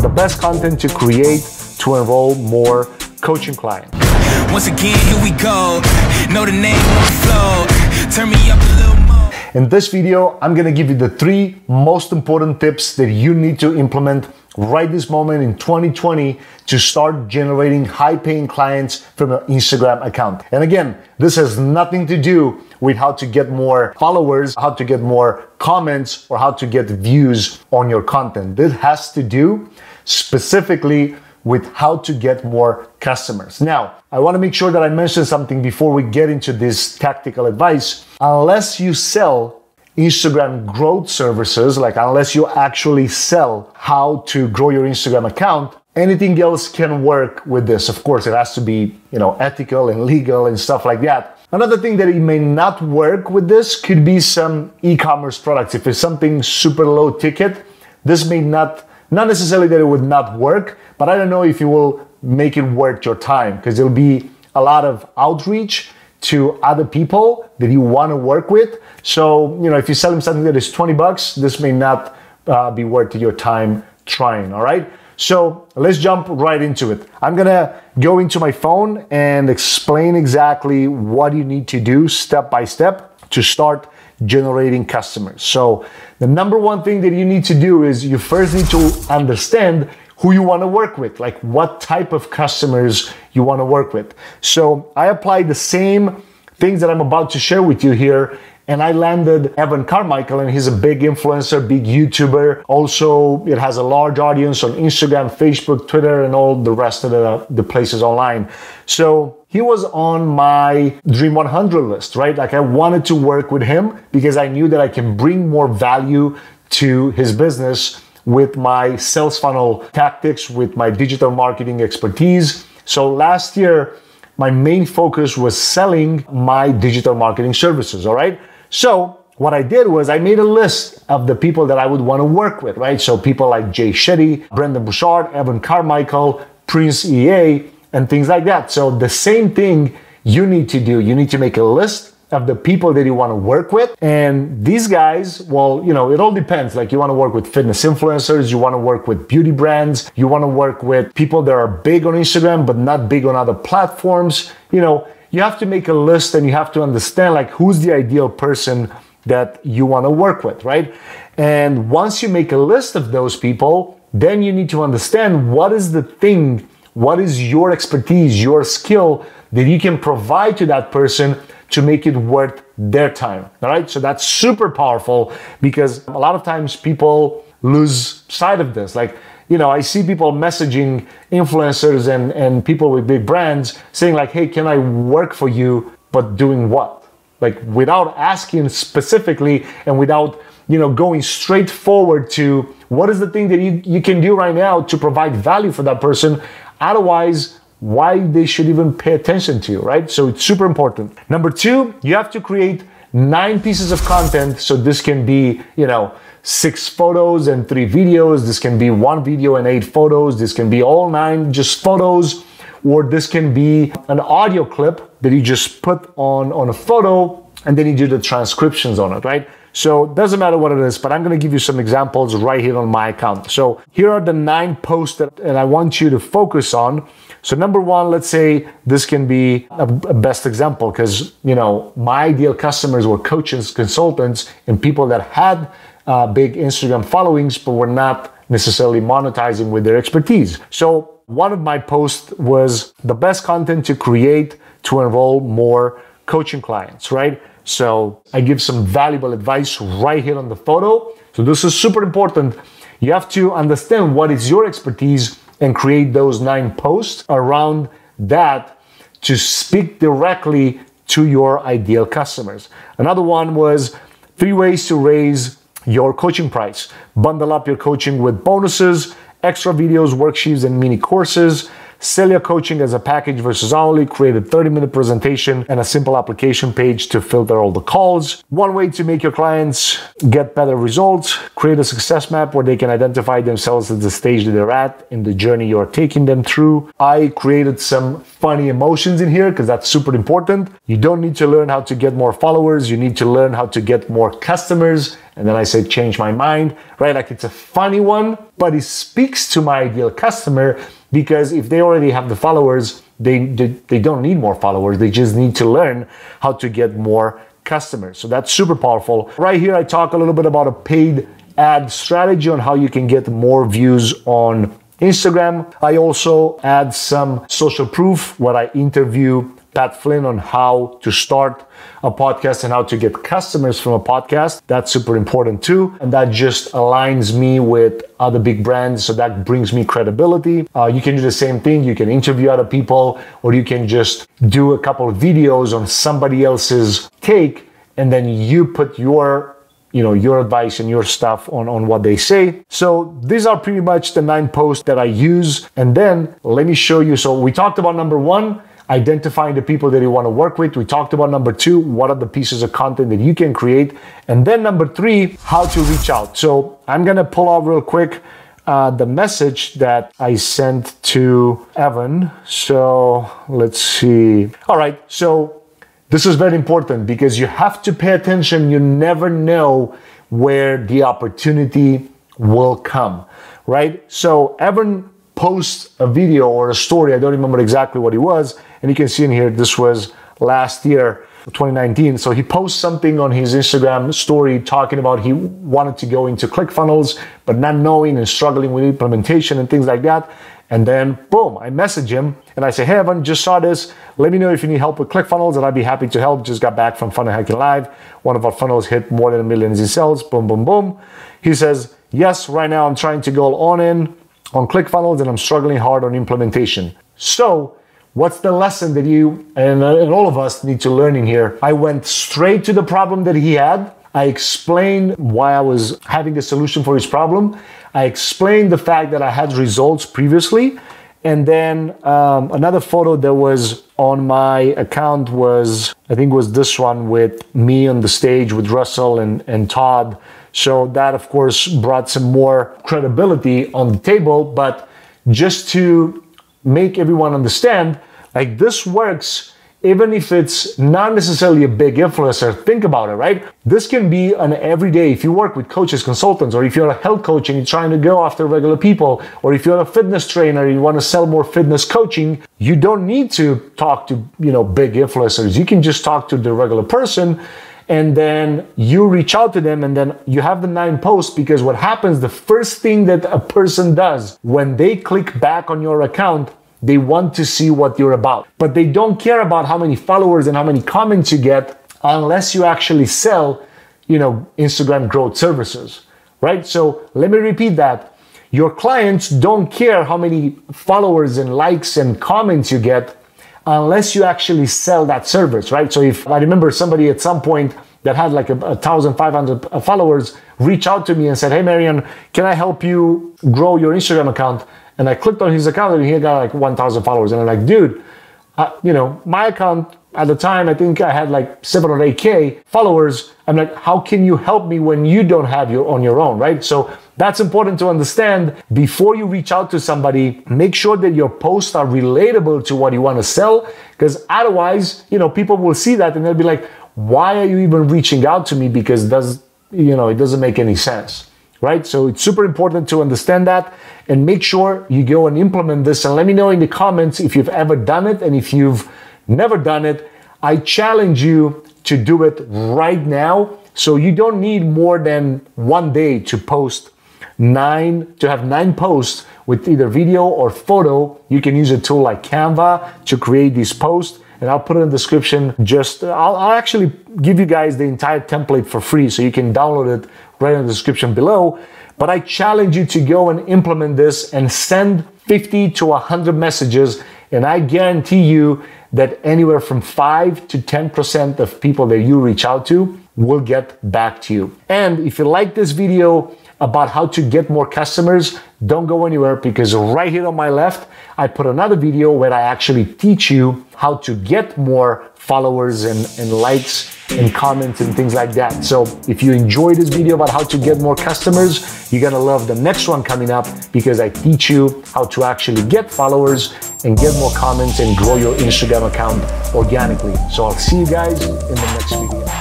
the best content to create to enroll more coaching clients. Once again, here we go. Know the name on the flow. Turn me up a little more. In this video, I'm gonna give you the 3 most important tips that you need to implement right this moment in 2020 to start generating high-paying clients from an Instagram account. And again, this has nothing to do with how to get more followers, how to get more comments, or how to get views on your content. This has to do specifically with how to get more customers. Now, I want to make sure that I mention something before we get into this tactical advice. Unless you sell Instagram growth services, like unless you actually sell how to grow your Instagram account, anything else can work with this. Of course, it has to be, ethical and legal and stuff like that. Another thing that it may not work with this could be some e-commerce products. If it's something super low ticket, this may not necessarily that it would not work, but I don't know if it will make it worth your time, because there'll be a lot of outreach to other people that you want to work with. So, if you sell them something that is $20, this may not be worth your time trying, all right? So let's jump right into it. I'm gonna go into my phone and explain exactly what you need to do step by step to start generating customers. So the number one thing that you need to do is you first need to understand who you want to work with, like what type of customers you want to work with. So I applied the same things that I'm about to share with you here, and I landed Evan Carmichael, and he's a big influencer, big YouTuber. Also, it has a large audience on Instagram, Facebook, Twitter, and all the rest of the places online. So he was on my Dream 100 list, right? Like I wanted to work with him because I knew that I can bring more value to his business with my sales funnel tactics, with my digital marketing expertise. So last year, my main focus was selling my digital marketing services, all right? So what I did was I made a list of the people that I would want to work with, right? So people like Jay Shetty, Brendan Bouchard, Evan Carmichael, Prince EA, and things like that. So the same thing you need to do. You need to make a list of the people that you want to work with. And these guys, well, it all depends. Like you want to work with fitness influencers, you want to work with beauty brands, you want to work with people that are big on Instagram, but not big on other platforms. You have to make a list and you have to understand like who's the ideal person that you want to work with, right? And once you make a list of those people, then you need to understand what is the thing, what is your expertise, your skill that you can provide to that person to make it worth their time, all right? So that's super powerful because a lot of times people lose sight of this. Like, I see people messaging influencers and people with big brands saying like, hey, can I work for you, but doing what? Like without asking specifically and without, going straight forward to what is the thing that you can do right now to provide value for that person. Otherwise, why they should even pay attention to you, right? So it's super important. Number 2, you have to create 9 pieces of content. So this can be, 6 photos and 3 videos. This can be 1 video and 8 photos. This can be all 9 just photos, or this can be an audio clip that you just put on a photo and then you do the transcriptions on it, right? So it doesn't matter what it is, but I'm gonna give you some examples right here on my account. So here are the 9 posts that I want you to focus on. So number 1, let's say this can be a best example because, my ideal customers were coaches, consultants, and people that had big Instagram followings, but were not necessarily monetizing with their expertise. So one of my posts was the best content to create to enroll more coaching clients, right? So I give some valuable advice right here on the photo. So this is super important. You have to understand what is your expertise and create those 9 posts around that to speak directly to your ideal customers. Another one was 3 ways to raise your coaching price. Bundle up your coaching with bonuses, extra videos, worksheets, and mini courses. Sell your coaching as a package versus hourly. Create a 30-minute presentation and a simple application page to filter all the calls. 1 way to make your clients get better results. Create a success map where they can identify themselves at the stage that they're at in the journey you're taking them through. I created some funny emotions in here because that's super important. You don't need to learn how to get more followers. You need to learn how to get more customers And then I say, change my mind, right? Like it's a funny one, but it speaks to my ideal customer, because if they already have the followers, they don't need more followers. They just need to learn how to get more customers. So that's super powerful. Right here, I talk a little bit about a paid ad strategy on how you can get more views on Instagram. I also add some social proof where I interview Pat Flynn on how to start a podcast and how to get customers from a podcast. That's super important too. And that just aligns me with other big brands. So that brings me credibility. You can do the same thing. You can interview other people, or you can just do a couple of videos on somebody else's take, and then you put your advice and your stuff on what they say. So these are pretty much the 9 posts that I use. And then let me show you. So we talked about number 1, identifying the people that you want to work with. We talked about number 2, what are the pieces of content that you can create. And then number 3, how to reach out. So I'm going to pull out real quick the message that I sent to Evan. So let's see. All right. So this is very important because you have to pay attention. You never know where the opportunity will come, right? So Evan posts a video or a story. I don't remember exactly what it was. And you can see in here, this was last year, 2019. So he posts something on his Instagram story talking about he wanted to go into Clickfunnels, but not knowing and struggling with implementation and things like that. And then boom, I message him and I say, hey, Evan, just saw this. Let me know if you need help with Clickfunnels and I'd be happy to help. Just got back from Funnel Hacking Live. One of our funnels hit more than $1 million in sales. Boom, boom, boom. He says, yes, right now I'm trying to go all in on Clickfunnels and I'm struggling hard on implementation. So what's the lesson that you and all of us need to learn in here? I went straight to the problem that he had. I explained why I was having a solution for his problem. I explained the fact that I had results previously. And then another photo that was on my account was, I think was this one with me on the stage with Russell and Todd. So that of course brought some more credibility on the table, but just to make everyone understand, like this works even if it's not necessarily a big influencer. Think about it, right? This can be an everyday, if you work with coaches, consultants, or if you're a health coach and you're trying to go after regular people, or if you're a fitness trainer and you want to sell more fitness coaching, you don't need to talk to, big influencers. You can just talk to the regular person and then you reach out to them and then you have the 9 posts, because what happens, the first thing that a person does when they click back on your account, they want to see what you're about, but they don't care about how many followers and how many comments you get unless you actually sell, Instagram growth services, right? So let me repeat that. Your clients don't care how many followers and likes and comments you get unless you actually sell that service, right? So if I remember somebody at some point that had like 1,500 followers reach out to me and said, hey, Marian, can I help you grow your Instagram account? And I clicked on his account and he got like 1,000 followers. And I'm like, dude, my account at the time, I think I had like 7 or 8K followers. I'm like, how can you help me when you don't have on your own, right? So that's important to understand. Before you reach out to somebody, make sure that your posts are relatable to what you want to sell, because otherwise, people will see that and they'll be like, why are you even reaching out to me? Because it doesn't make any sense. Right? So it's super important to understand that and make sure you go and implement this. And let me know in the comments if you've ever done it. And if you've never done it, I challenge you to do it right now. So you don't need more than 1 day to have 9 posts with either video or photo. You can use a tool like Canva to create these posts. And I'll put it in the description. I'll actually give you guys the entire template for free, so you can download it right in the description below. But I challenge you to go and implement this and send 50 to 100 messages. And I guarantee you that anywhere from 5 to 10% of people that you reach out to will get back to you. And if you like this video about how to get more customers, don't go anywhere, because right here on my left, I put another video where I actually teach you how to get more followers and likes and comments and things like that. So if you enjoyed this video about how to get more customers, you're gonna love the next one coming up, because I teach you how to actually get followers and get more comments and grow your Instagram account organically. So I'll see you guys in the next video.